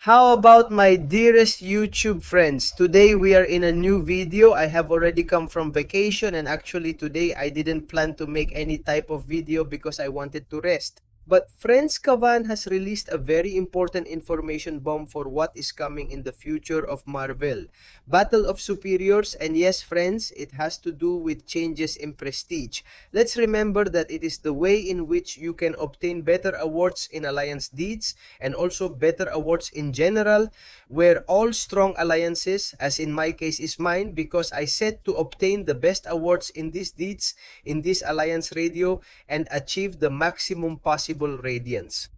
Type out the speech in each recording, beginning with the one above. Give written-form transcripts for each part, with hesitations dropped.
How about my dearest YouTube friends? Today we are in a new video. I have already come from vacation, and actually today I didn't plan to make any type of video because I wanted to rest. But Friends Kavan has released a very important information bomb for what is coming in the future of Marvel. Battle of Superiors, and yes friends, it has to do with changes in prestige. Let's remember that it is the way in which you can obtain better awards in Alliance Deeds and also better awards in general, where all strong alliances, as in my case is mine, because I set to obtain the best awards in these deeds, in this Alliance Radio, and achieve the maximum possible radiance.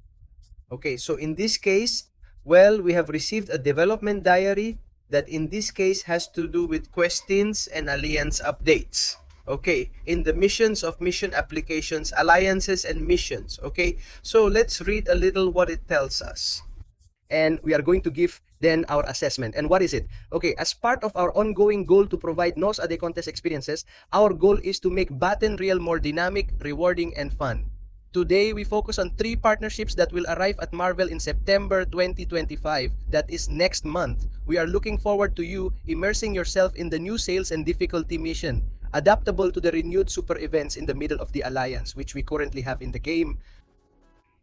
Okay, so in this case, well, we have received a development diary that in this case has to do with questions and alliance updates. Okay, in the missions of mission applications, alliances and missions. Okay, so let's read a little what it tells us. And we are going to give then our assessment. And what is it? Okay, as part of our ongoing goal to provide NOS a day contest experiences, our goal is to make Battle Royale more dynamic, rewarding, and fun. Today, we focus on 3 partnerships that will arrive at Marvel in September 2025. That is next month. We are looking forward to you immersing yourself in the new sales and difficulty mission, adaptable to the renewed super events in the middle of the Alliance, which we currently have in the game.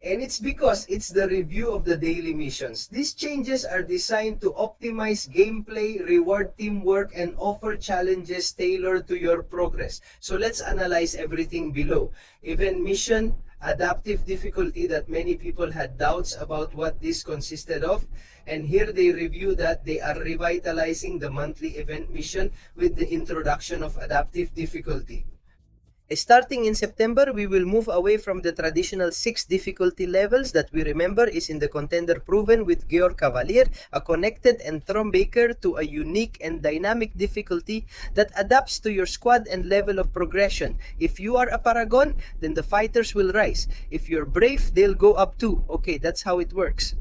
And it's because it's the review of the daily missions. These changes are designed to optimize gameplay, reward teamwork, and offer challenges tailored to your progress. So let's analyze everything below. Event mission, adaptive difficulty that many people had doubts about what this consisted of. And here they review that they are revitalizing the monthly event mission with the introduction of adaptive difficulty. Starting in September, we will move away from the traditional 6 difficulty levels that we remember is in the Contender Proven with Georg Cavalier, a connected and Baker, to a unique and dynamic difficulty that adapts to your squad and level of progression. If you are a Paragon, then the fighters will rise. If you're brave, they'll go up too. Okay, that's how it works.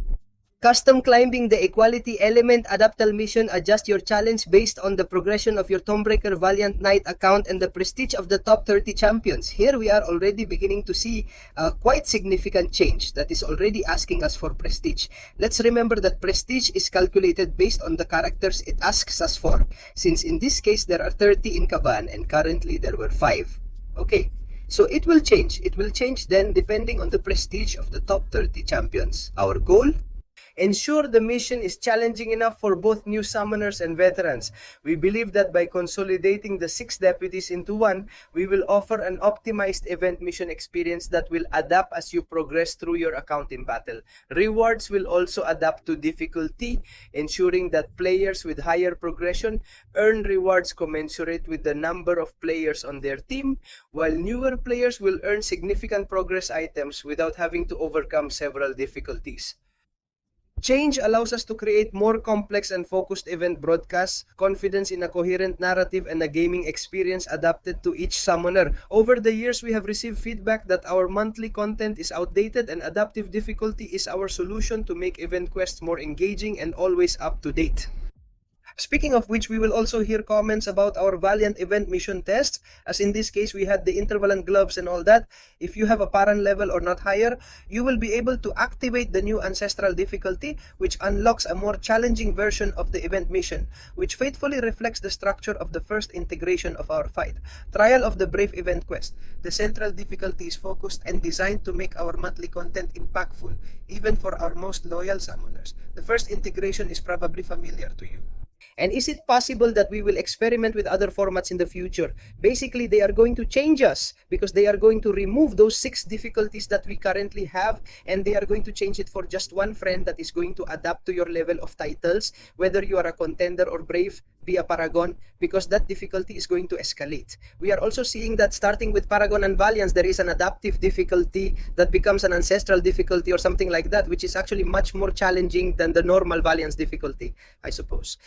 Custom climbing, the equality element adaptal mission adjust your challenge based on the progression of your Tomebreaker Valiant Knight account and the prestige of the top 30 champions. Here we are already beginning to see a quite significant change that is already asking us for prestige. Let's remember that prestige is calculated based on the characters it asks us for, since in this case there are 30 in Kaban and currently there were 5. Okay, so it will change. It will change then depending on the prestige of the top 30 champions. Our goal? Ensure the mission is challenging enough for both new summoners and veterans. We believe that by consolidating the 6 deputies into one, we will offer an optimized event mission experience that will adapt as you progress through your account in battle. Rewards will also adapt to difficulty, ensuring that players with higher progression earn rewards commensurate with the number of players on their team, while newer players will earn significant progress items without having to overcome several difficulties. Change allows us to create more complex and focused event broadcasts, confidence in a coherent narrative, and a gaming experience adapted to each summoner. Over the years, we have received feedback that our monthly content is outdated, and adaptive difficulty is our solution to make event quests more engaging and always up to date. Speaking of which, we will also hear comments about our Valiant event mission tests, as in this case we had the interval and gloves and all that. If you have a Paran level or not higher, you will be able to activate the new ancestral difficulty, which unlocks a more challenging version of the event mission, which faithfully reflects the structure of the first integration of our fight, Trial of the Brave event quest. The central difficulty is focused and designed to make our monthly content impactful, even for our most loyal summoners. The first integration is probably familiar to you. And is it possible that we will experiment with other formats in the future? Basically, they are going to change us because they are going to remove those 6 difficulties that we currently have, and they are going to change it for just one friend that is going to adapt to your level of titles, whether you are a contender or brave, be a Paragon, because that difficulty is going to escalate. We are also seeing that starting with Paragon and Valiance, there is an adaptive difficulty that becomes an ancestral difficulty or something like that, which is actually much more challenging than the normal Valiance difficulty, I suppose.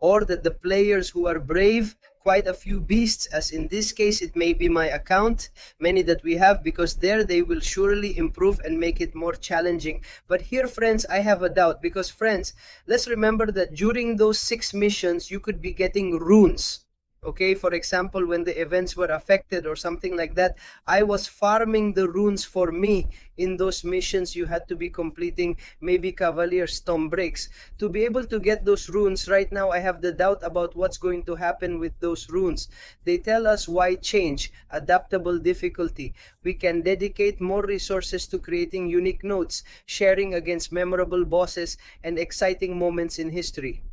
Or that the players who are brave, quite a few beasts, as in this case it may be my account, many that we have, because there they will surely improve and make it more challenging. But here, friends, I have a doubt, because friends, let's remember that during those 6 missions you could be getting runes. Okay, for example, when the events were affected or something like that, I was farming the runes for me. In those missions, you had to be completing maybe Cavalier Storm Breaks. To be able to get those runes, right now I have the doubt about what's going to happen with those runes. They tell us why change, adaptable difficulty. We can dedicate more resources to creating unique notes, sharing against memorable bosses, and exciting moments in history.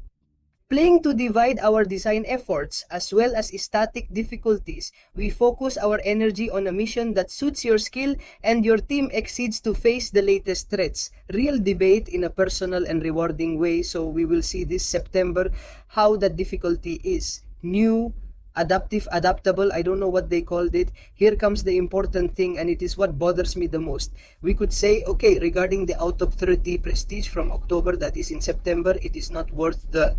Playing to divide our design efforts as well as static difficulties, we focus our energy on a mission that suits your skill and your team exceeds to face the latest threats. Real debate in a personal and rewarding way, so we will see this September how the difficulty is. New, adaptive, adaptable, I don't know what they called it. Here comes the important thing, and it is what bothers me the most. We could say, okay, regarding the out of 30 prestige from October, that is in September, it is not worth the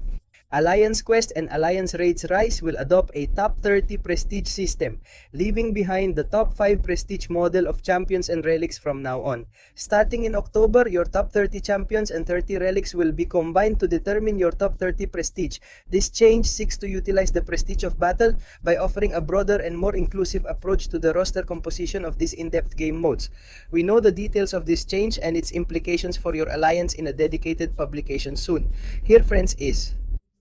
Alliance Quest and Alliance Raids Rise will adopt a top 30 prestige system, leaving behind the top 5 prestige model of champions and relics from now on. Starting in October, your top 30 champions and 30 relics will be combined to determine your top 30 prestige. This change seeks to utilize the prestige of battle by offering a broader and more inclusive approach to the roster composition of these in-depth game modes. We know the details of this change and its implications for your alliance in a dedicated publication soon. Here, friends, is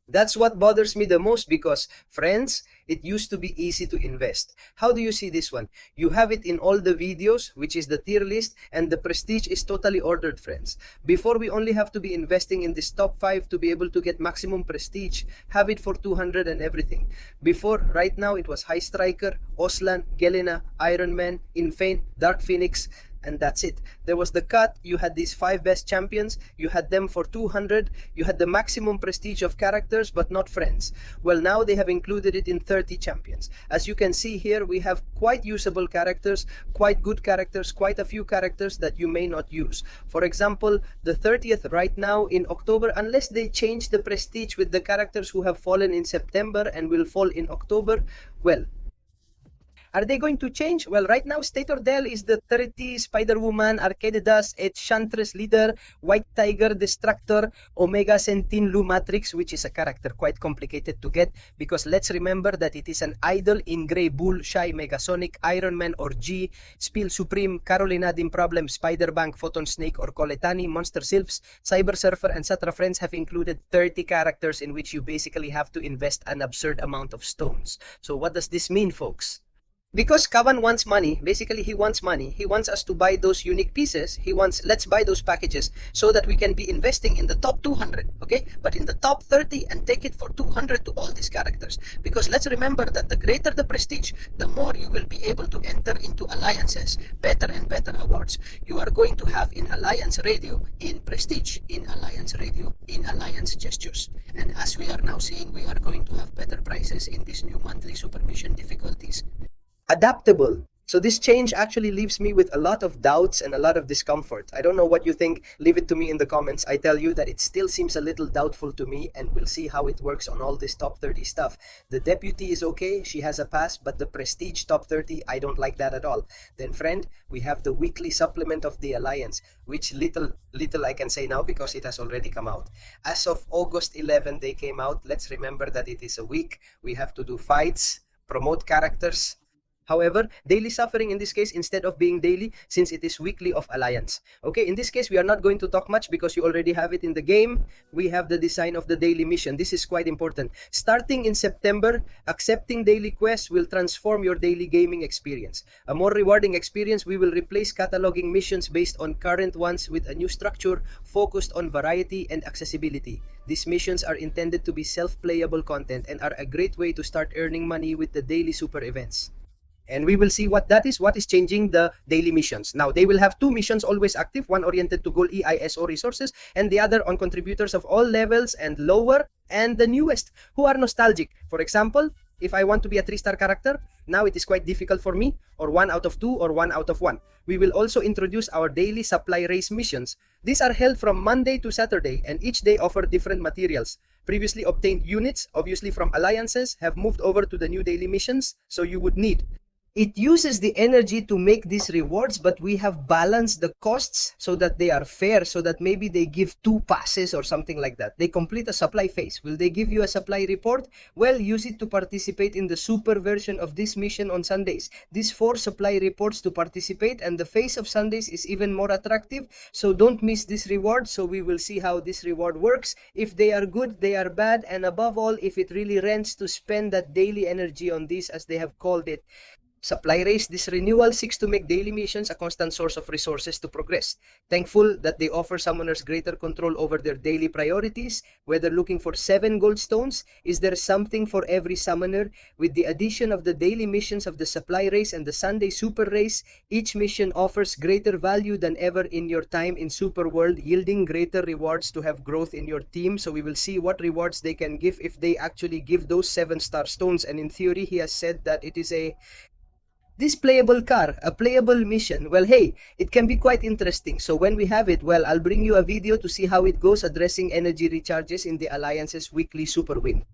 that's what bothers me the most because, friends, it used to be easy to invest. How do you see this one? You have it in all the videos, which is the tier list, and the prestige is totally ordered, friends. Before, we only have to be investing in this top 5 to be able to get maximum prestige. Have it for 200 and everything. Before, right now, it was High Striker, Oslan, Gelena, Iron Man, Infane, Dark Phoenix, and that's it. There was the cut, you had these 5 best champions, you had them for 200, you had the maximum prestige of characters but not friends. Well, now they have included it in 30 champions. As you can see here, we have quite usable characters, quite good characters, quite a few characters that you may not use. For example, the 30th right now in October, unless they change the prestige with the characters who have fallen in September and will fall in October, well, are they going to change? Well, right now, Stator Del is the 30 Spider-Woman, Arcade Dust, Enchantress Leader, White Tiger Destructor, Omega Sentin Lumatrix, which is a character quite complicated to get because let's remember that it is an idol in Grey Bull, Shy, Megasonic, Iron Man or G, Spill Supreme, Carolina Dim Problem, Spider-Bank, Photon Snake or Coletani, Monster Sylphs, Cyber Surfer, and Satra Friends have included 30 characters in which you basically have to invest an absurd amount of stones. So what does this mean, folks? Because Kavan wants money, basically he wants money. He wants us to buy those unique pieces. He wants, let's buy those packages so that we can be investing in the top 200, okay? But in the top 30 and take it for 200 to all these characters. Because let's remember that the greater the prestige, the more you will be able to enter into alliances, better and better awards. You are going to have in Alliance Radio, in Prestige, in Alliance Radio, in Alliance Gestures. And as we are now seeing, we are going to have better prices in these new monthly super mission difficulties. Adaptable. So this change actually leaves me with a lot of doubts and a lot of discomfort. I don't know what you think. Leave it to me in the comments. I tell you that it still seems a little doubtful to me, and we'll see how it works on all this top 30 stuff. The deputy is okay. She has a pass, but the prestige top 30, I don't like that at all. Then friend, we have the weekly supplement of the Alliance, which little I can say now because it has already come out. As of August 11, they came out. Let's remember that it is a week. We have to do fights, promote characters. However, daily suffering in this case instead of being daily, since it is weekly of Alliance. Okay, in this case, we are not going to talk much because you already have it in the game. We have the design of the daily mission. This is quite important. Starting in September, accepting daily quests will transform your daily gaming experience. A more rewarding experience, we will replace cataloging missions based on current ones with a new structure focused on variety and accessibility. These missions are intended to be self-playable content and are a great way to start earning money with the daily super events. And we will see what that is, what is changing the daily missions. Now, they will have 2 missions always active, one oriented to goal EISO resources, and the other on contributors of all levels and lower, and the newest, who are nostalgic. For example, if I want to be a 3-star character, now it is quite difficult for me, or 1 out of 2, or 1 out of 1. We will also introduce our daily supply race missions. These are held from Monday to Saturday, and each day offer different materials. Previously obtained units, obviously from alliances, have moved over to the new daily missions, so you would need It uses the energy to make these rewards, but we have balanced the costs so that they are fair, so that maybe they give 2 passes or something like that. They complete a supply phase. Will they give you a supply report? Well, use it to participate in the super version of this mission on Sundays. These 4 supply reports to participate, and the phase of Sundays is even more attractive, so don't miss this reward. So we will see how this reward works. If they are good, they are bad, and above all, if it really rents to spend that daily energy on this, as they have called it. Supply race, this renewal seeks to make daily missions a constant source of resources to progress. Thankful that they offer summoners greater control over their daily priorities. Whether looking for 7 gold stones, is there something for every summoner? With the addition of the daily missions of the supply race and the Sunday super race, each mission offers greater value than ever in your time in Super World, yielding greater rewards to have growth in your team. So we will see what rewards they can give if they actually give those 7-star stones. And in theory, he has said that it is this playable car, a playable mission. Well, hey, it can be quite interesting. So when we have it, well, I'll bring you a video to see how it goes addressing energy recharges in the Alliance's weekly super win.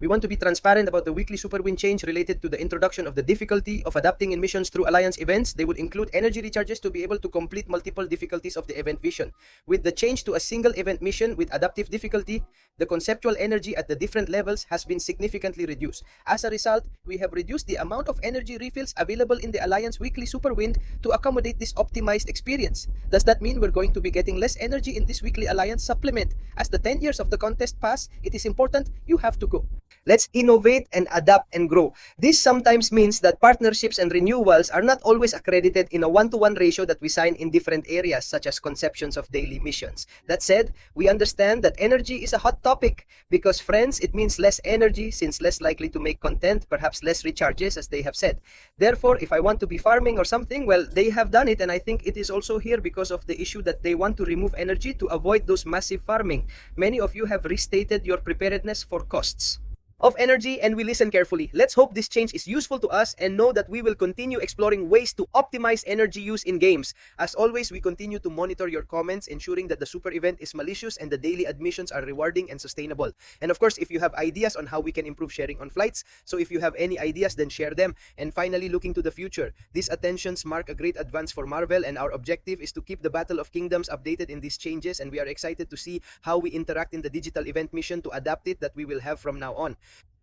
We want to be transparent about the weekly super win change related to the introduction of the difficulty of adapting in missions through Alliance events. They would include energy recharges to be able to complete multiple difficulties of the event vision. With the change to a single event mission with adaptive difficulty, the conceptual energy at the different levels has been significantly reduced. As a result, we have reduced the amount of energy refills available in the Alliance weekly super win to accommodate this optimized experience. Does that mean we're going to be getting less energy in this weekly Alliance supplement? As the 10 years of the contest pass, it is important you have to go. Let's innovate and adapt and grow. This sometimes means that partnerships and renewals are not always accredited in a 1-to-1 ratio that we sign in different areas, such as conceptions of daily missions. That said, we understand that energy is a hot topic because, friends, it means less energy since less likely to make content, perhaps less recharges, as they have said. Therefore, if I want to be farming or something, well, they have done it, and I think it is also here because of the issue that they want to remove energy to avoid those massive farming. Many of you have restated your preparedness for costs of energy, and we listen carefully. Let's hope this change is useful to us and know that we will continue exploring ways to optimize energy use in games. As always, we continue to monitor your comments, ensuring that the super event is malicious and the daily admissions are rewarding and sustainable. And of course, if you have ideas on how we can improve sharing on flights, so if you have any ideas, then share them. And finally, looking to the future, these attentions mark a great advance for Marvel, and our objective is to keep the Battle of Kingdoms updated in these changes, and we are excited to see how we interact in the digital event mission to adapt it that we will have from now on.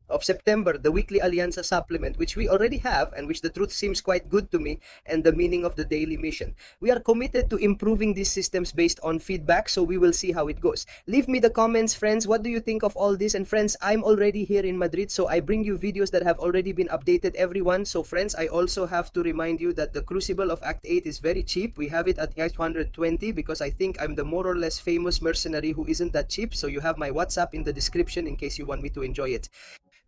Of September, the weekly Alianza supplement, which we already have and which the truth seems quite good to me, and the meaning of the daily mission. We are committed to improving these systems based on feedback, so we will see how it goes. Leave me the comments, friends. What do you think of all this? And friends, I'm already here in Madrid, so I bring you videos that have already been updated, everyone. So friends, I also have to remind you that the Crucible of Act 8 is very cheap. We have it at 820 because I think I'm the more or less famous mercenary who isn't that cheap. So you have my WhatsApp in the description in case you want me to enjoy it.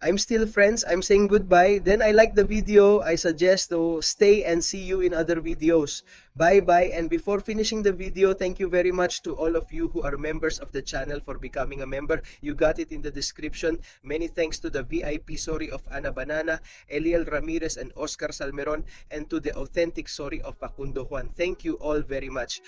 I'm still friends. I'm saying goodbye. Then I like the video. I suggest to stay and see you in other videos. Bye-bye. And before finishing the video, thank you very much to all of you who are members of the channel for becoming a member. You got it in the description. Many thanks to the VIP Sorry of Ana Banana, Eliel Ramirez, and Oscar Salmeron, and to the authentic Sorry of Facundo Juan. Thank you all very much.